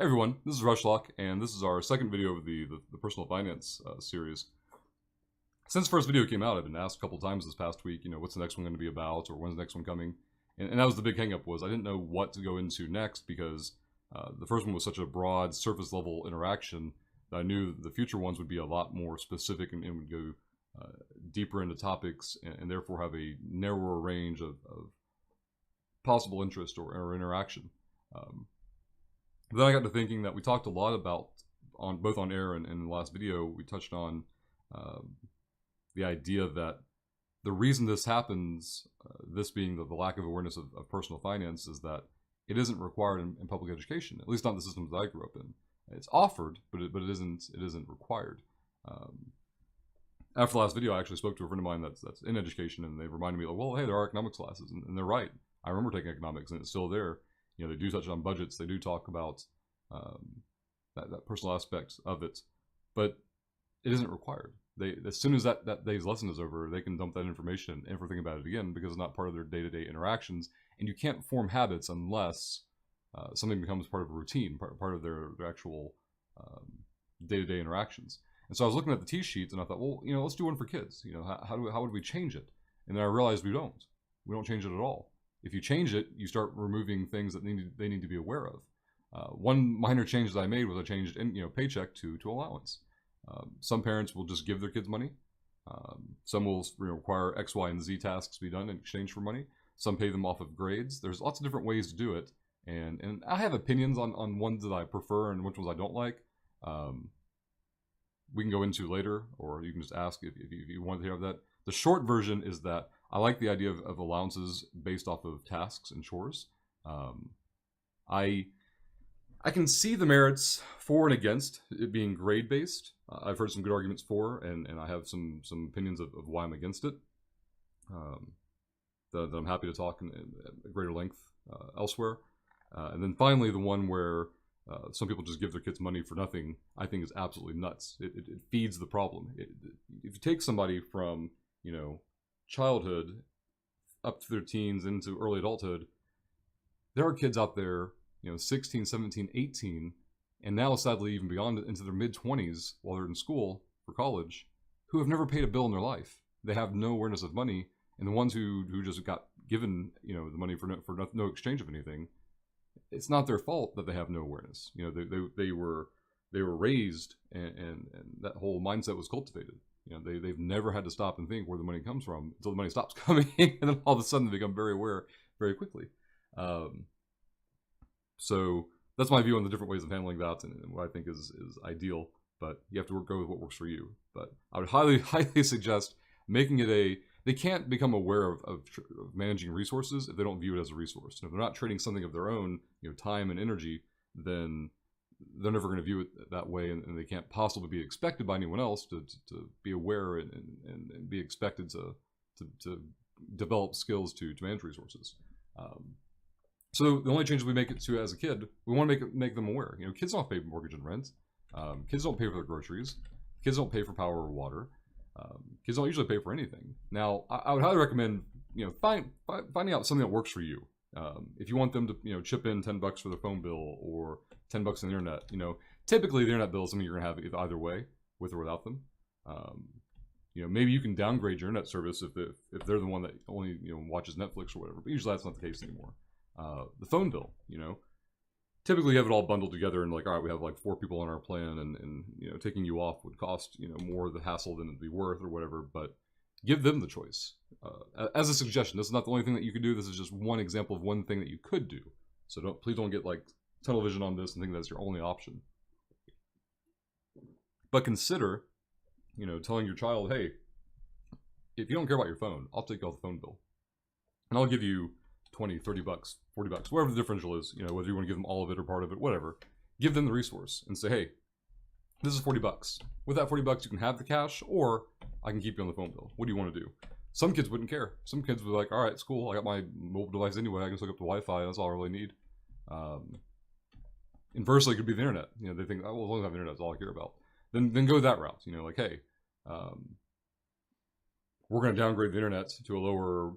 Hey everyone, this is Rushlock, and this is our second video of the personal finance series. Since the first video came out, I've been asked a couple times this past week, what's the next one going to be about, or when's the next one coming? And that was the big hang-up, was I didn't know what to go into next, because the first one was such a broad, surface-level interaction that I knew the future ones would be a lot more specific and would go deeper into topics, and therefore have a narrower range of possible interest or interaction. Then I got to thinking that we talked a lot about, both on air and in the last video, we touched on the idea that the reason this happens, this being the lack of awareness of personal finance, is that it isn't required in public education, at least not the systems that I grew up in. It's offered, but it isn't required. After the last video, I actually spoke to a friend of mine that's in education, and they reminded me, like, well, hey, there are economics classes, and they're right. I remember taking economics, and it's still there. They do touch on budgets. They do talk about that personal aspect of it, but it isn't required. As soon as that day's lesson is over, they can dump that information and never think about it again, because it's not part of their day-to-day interactions. And you can't form habits unless something becomes part of a routine, part of their actual day-to-day interactions. And so I was looking at the T-sheets, and I thought, well, let's do one for kids. How would we change it? And then I realized we don't change it at all. If you change it, you start removing things that they need to be aware of. One minor change that I made was I changed paycheck to allowance. Some parents will just give their kids money. Some will require X, Y, and Z tasks to be done in exchange for money. Some pay them off of grades. There's lots of different ways to do it, and I have opinions on ones that I prefer and which ones I don't like. We can go into later, or you can just ask if you want to hear that. The short version is that I like the idea of allowances based off of tasks and chores. I can see the merits for and against it being grade-based. I've heard some good arguments for, and I have some opinions of why I'm against it, that I'm happy to talk in greater length elsewhere. And then finally, the one where some people just give their kids money for nothing, I think is absolutely nuts. It feeds the problem. If you take somebody from, childhood up to their teens into early adulthood, there are kids out there, 16, 17, 18, and now sadly even beyond into their mid-20s while they're in school for college, who have never paid a bill in their life. They have no awareness of money, and the ones who just got given the money for no exchange of anything, it's not their fault that they have no awareness. They were raised, and that whole mindset was cultivated. They've never had to stop and think where the money comes from until the money stops coming, and then all of a sudden they become very aware very quickly. So that's my view on the different ways of handling that, and what I think is ideal. But you have to go with what works for you. But I would highly suggest making it they can't become aware of managing resources if they don't view it as a resource. And if they're not trading something of their own, time and energy, then they're never going to view it that way, and they can't possibly be expected by anyone else to be aware and be expected to develop skills to manage resources. So the only changes we make it to as a kid, we want to make them aware. Kids don't pay mortgage and rent. Kids don't pay for their groceries. Kids don't pay for power or water. Kids don't usually pay for anything. Now, I would highly recommend finding out something that works for you. If you want them to chip in $10 for the phone bill or $10 on the internet, typically the internet bill is something you're gonna have either way, with or without them. Maybe you can downgrade your internet service if they're the one that only watches Netflix or whatever. But usually that's not the case anymore. The phone bill, typically you have it all bundled together, and like, all right, we have like 4 people on our plan, and taking you off would cost more of the hassle than it'd be worth or whatever. But give them the choice. As a suggestion, this is not the only thing that you could do. This is just one example of one thing that you could do. So please don't get like tunnel vision on this and think that's your only option. But consider, telling your child, hey, if you don't care about your phone, I'll take off the phone bill, and I'll give you $20, $30, $40, whatever the differential is. Whether you want to give them all of it or part of it, whatever. Give them the resource and say, hey, this is $40. With that $40, you can have the cash, or I can keep you on the phone bill. What do you want to do? Some kids wouldn't care. Some kids would be like, all right, it's cool. I got my mobile device anyway. I can just hook up to Wi-Fi. That's all I really need. Inversely, it could be the internet. They think, oh, well, as long as I have internet, that's all I care about. Then go that route. Like, hey, we're going to downgrade the internet to a lower,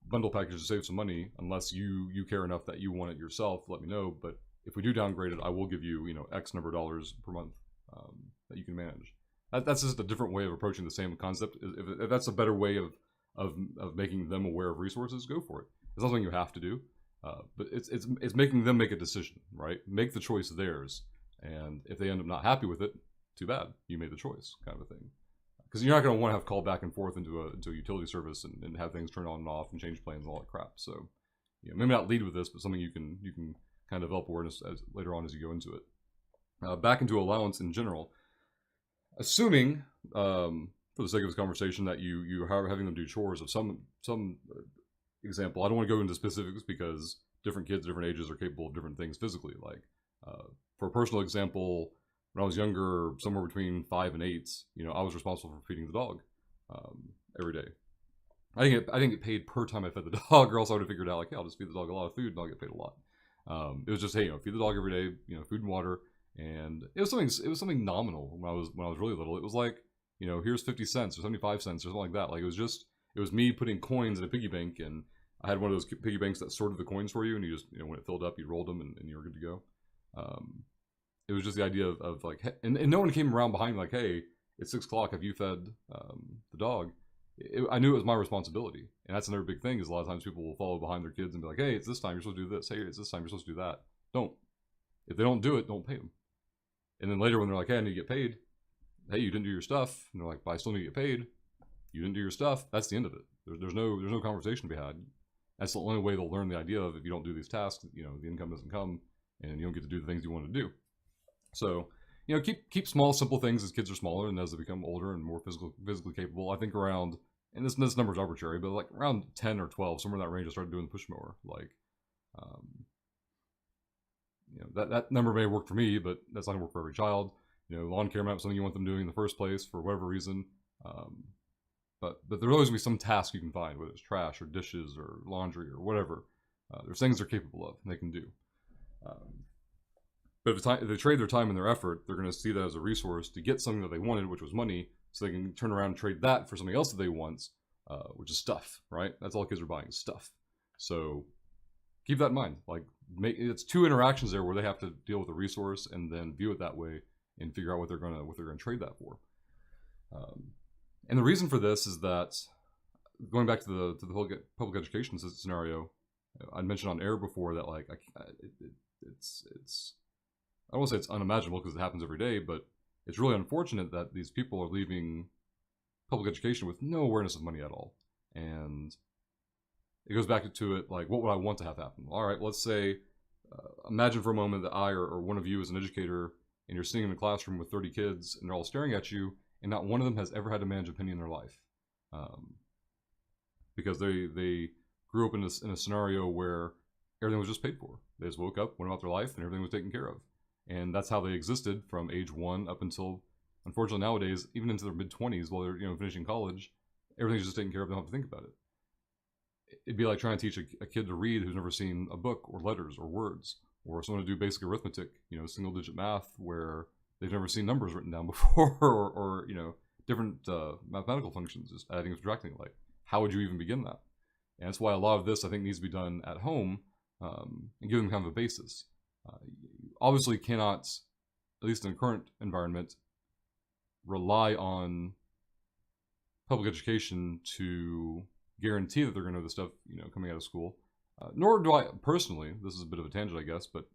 bundle package to save some money. Unless you care enough that you want it yourself, let me know. But if we do downgrade it, I will give you, X number of dollars per month that you can manage. That's just a different way of approaching the same concept. If that's a better way of making them aware of resources, go for it. It's not something you have to do, but it's making them make a decision, right? Make the choice theirs, and if they end up not happy with it, too bad. You made the choice, kind of a thing. Because you're not going to want to have call back and forth into a utility service and have things turn on and off and change plans and all that crap. So, maybe not lead with this, but something you can kind of develop awareness later on as you go into it. Back into allowance in general. Assuming, for the sake of this conversation, that you are having them do chores of some example. I don't want to go into specifics because different kids, different ages are capable of different things physically. Like, for a personal example, when I was younger, somewhere between 5 and 8, I was responsible for feeding the dog every day. I didn't get paid per time I fed the dog, or else I would have figured out, like, yeah, I'll just feed the dog a lot of food and I'll get paid a lot. It was just, hey, feed the dog every day, food and water. And it was something nominal when I was really little. It was like, here's 50 cents or 75 cents or something like that. Like, it was me putting coins in a piggy bank, and I had one of those piggy banks that sorted the coins for you, and you just, when it filled up, you rolled them and you were good to go. It was just the idea of like, and no one came around behind me like, hey, it's 6 o'clock, have you fed the dog? I knew it was my responsibility. And that's another big thing, is a lot of times people will follow behind their kids and be like, hey, it's this time, you're supposed to do this. Hey, it's this time, you're supposed to do that. Don't. If they don't do it, don't pay them. And then later when they're like, hey, I need to get paid. Hey, you didn't do your stuff. And they're like, but I still need to get paid. You didn't do your stuff. That's the end of it. There's no conversation to be had. That's the only way they'll learn the idea of, if you don't do these tasks, the income doesn't come, and you don't get to do the things you want to do. So, keep small, simple things as kids are smaller, and as they become older and more physically capable. I think around, and this number's arbitrary, but like around 10 or 12, somewhere in that range, I started doing the push mower. Like, that number may work for me, but that's not gonna work for every child. Lawn care might be something you want them doing in the first place for whatever reason. But there's always gonna be some task you can find, whether it's trash or dishes or laundry or whatever. There's things they're capable of and they can do. But if they trade their time and their effort, they're going to see that as a resource to get something that they wanted, which was money, so they can turn around and trade that for something else that they want, which is stuff, right? That's all kids are buying, stuff. So keep that in mind. Like, it's 2 interactions there where they have to deal with a resource and then view it that way and figure out what they're gonna trade that for. And the reason for this is that, going back to the public education scenario, I mentioned on air before that, like, it's I don't want to say it's unimaginable because it happens every day, but it's really unfortunate that these people are leaving public education with no awareness of money at all. And it goes back to it, like, what would I want to have happen? All right, let's say, imagine for a moment that I or one of you is an educator, and you're sitting in a classroom with 30 kids, and they're all staring at you, and not one of them has ever had to manage a penny in their life. Because they grew up in a scenario where everything was just paid for. They just woke up, went about their life, and everything was taken care of. And that's how they existed from age 1 up until, unfortunately nowadays, even into their mid-20s while they're finishing college, everything's just taken care of. They don't have to think about it. It'd be like trying to teach a kid to read who's never seen a book or letters or words, or someone to do basic arithmetic, single-digit math where they've never seen numbers written down before, or different mathematical functions, just adding and subtracting. Like, how would you even begin that? And that's why a lot of this, I think, needs to be done at home, and give them kind of a basis. Obviously cannot, at least in the current environment, rely on public education to guarantee that they're going to know the stuff, coming out of school. Nor do I personally, this is a bit of a tangent, I guess, but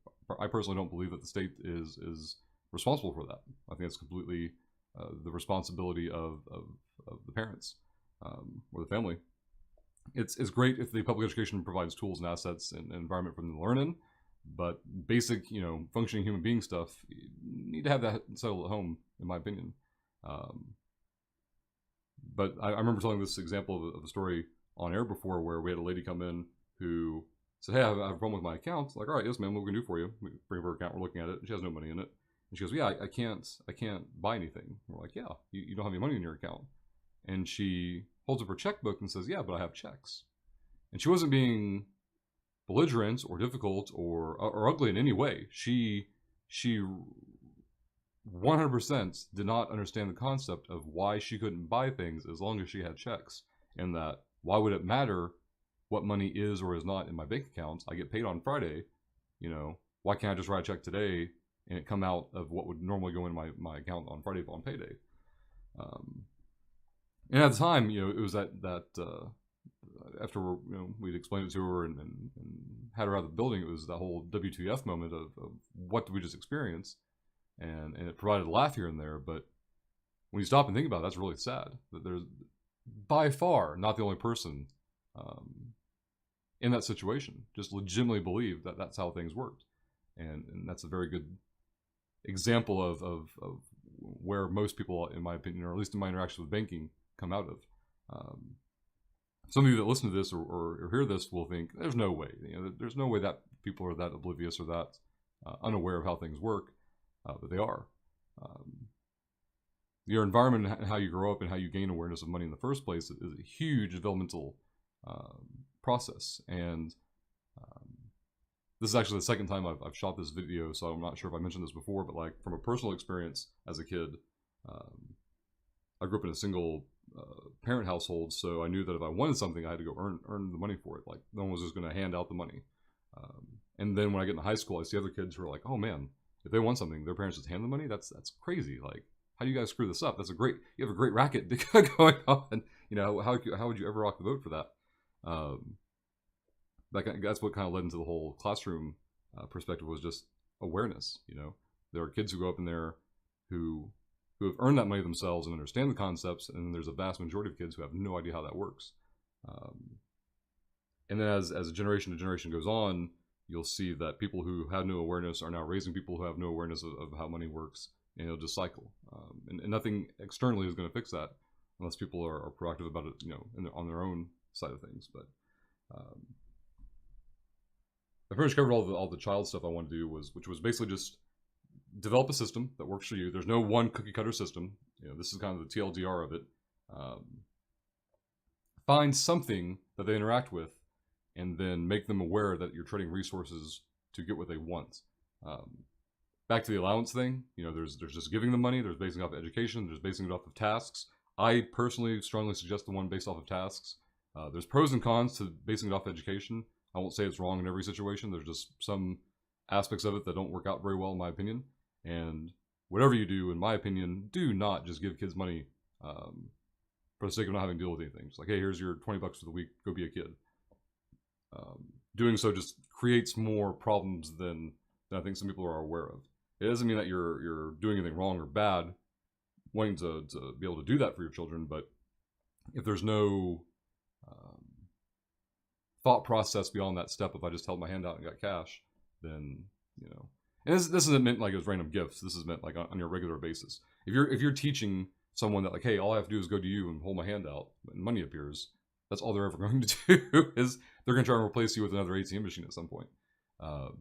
I personally don't believe that the state is responsible for that. I think it's completely the responsibility of the parents or the family. It's great if the public education provides tools and assets and an environment for them to learn in, but basic, functioning human being stuff, you need to have that settled at home, in my opinion. But I remember telling this example of a story on air before, where we had a lady come in who said, hey, I have a problem with my account. Like, all right, yes, ma'am, what we can do for you? We bring up her account, we're looking at it, and she has no money in it. And she goes, yeah, I can't buy anything. And we're like, yeah, you don't have any money in your account. And she holds up her checkbook and says, yeah, but I have checks. And she wasn't being belligerent or difficult or ugly in any way. She 100% did not understand the concept of why she couldn't buy things as long as she had checks, and that why would it matter what money is or is not in my bank account? I get paid on Friday, Why can't I just write a check today and it come out of what would normally go in my account on Friday on payday? And at the time, it was that after we'd explained it to her and had her out of the building, it was that whole WTF moment of what did we just experience, and it provided a laugh here and there. But when you stop and think about it, that's really sad. That there's by far not the only person in that situation. Just legitimately believe that that's how things worked, and that's a very good example of where most people, in my opinion, or at least in my interaction with banking, come out of. Some of you that listen to this or hear this will think, there's no way. There's no way that people are that oblivious or that unaware of how things work, but they are. Your environment and how you grow up and how you gain awareness of money in the first place is a huge developmental process. And this is actually the second time I've shot this video, so I'm not sure if I mentioned this before, but like from a personal experience as a kid, I grew up in a single parent household, so I knew that if I wanted something, I had to go earn the money for it. Like, no one was just going to hand out the money. And then when I get into high school, I see other kids who are like, oh man, if they want something, their parents just hand the money? That's crazy. Like, how do you guys screw this up? You have a great racket going on. How would you ever rock the boat for that? That's what kind of led into the whole classroom perspective, was just awareness. There are kids who go up in there who have earned that money themselves and understand the concepts, and then there's a vast majority of kids who have no idea how that works. And then as a generation to generation goes on, you'll see that people who have no awareness are now raising people who have no awareness of how money works, and it'll just cycle. And nothing externally is going to fix that unless people are proactive about it, on their own side of things. But I pretty much covered all the child stuff I wanted to do, which was basically just develop a system that works for you. There's no one cookie cutter system. This is kind of the TLDR of it. Find something that they interact with, and then make them aware that you're trading resources to get what they want. Back to the allowance thing, there's just giving them money. There's basing it off of education. There's basing it off of tasks. I personally strongly suggest the one based off of tasks. There's pros and cons to basing it off of education. I won't say it's wrong in every situation. There's just some aspects of it that don't work out very well, in my opinion. And whatever you do, in my opinion, do not just give kids money for the sake of not having to deal with anything. It's like, hey, here's your $20 for the week, go be a kid. Doing so just creates more problems than I think some people are aware of. It doesn't mean that you're doing anything wrong or bad, wanting to be able to do that for your children, but if there's no thought process beyond that step, if I just held my hand out and got cash, then, and this isn't meant like as random gifts. This is meant like on your regular basis. If you're teaching someone that, like, hey, all I have to do is go to you and hold my hand out and money appears, that's all they're ever going to do. Is they're going to try and replace you with another ATM machine at some point. But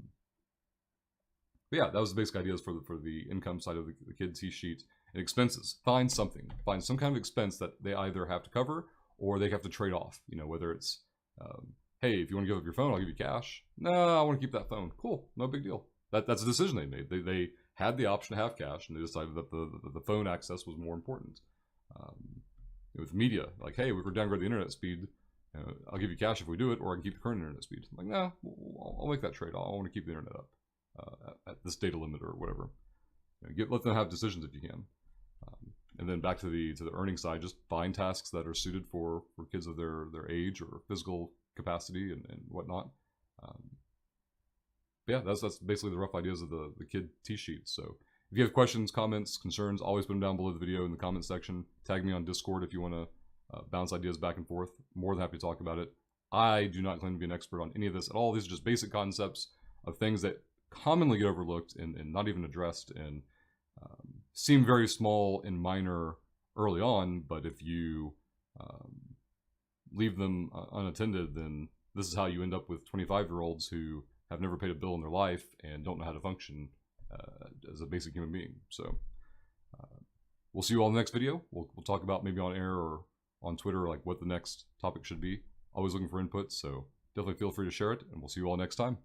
yeah, that was the basic ideas for the income side of the kid T-sheet. And expenses. Find something. Find some kind of expense that they either have to cover or they have to trade off. Whether it's, hey, if you want to give up your phone, I'll give you cash. No, I want to keep that phone. Cool, no big deal. That's a decision they made. They had the option to have cash, and they decided that the phone access was more important. With media, like, hey, we could downgrade the internet speed. I'll give you cash if we do it, or I can keep the current internet speed. I'm like, no, I'll make that trade. I want to keep the internet up at this data limit or whatever. Let them have decisions if you can. And then back to the earning side, just find tasks that are suited for kids of their age or physical capacity and whatnot. But yeah, that's basically the rough ideas of the kid T-sheet. So if you have questions, comments, concerns, always put them down below the video in the comment section. Tag me on Discord if you want to bounce ideas back and forth. More than happy to talk about it. I do not claim to be an expert on any of this at all. These are just basic concepts of things that commonly get overlooked and not even addressed, and seem very small and minor early on, but if you leave them unattended, then this is how you end up with 25-year-olds who have never paid a bill in their life and don't know how to function as a basic human being. So we'll see you all in the next video. We'll talk about, maybe on air or on Twitter, like what the next topic should be. Always looking for input, so definitely feel free to share it, and we'll see you all next time.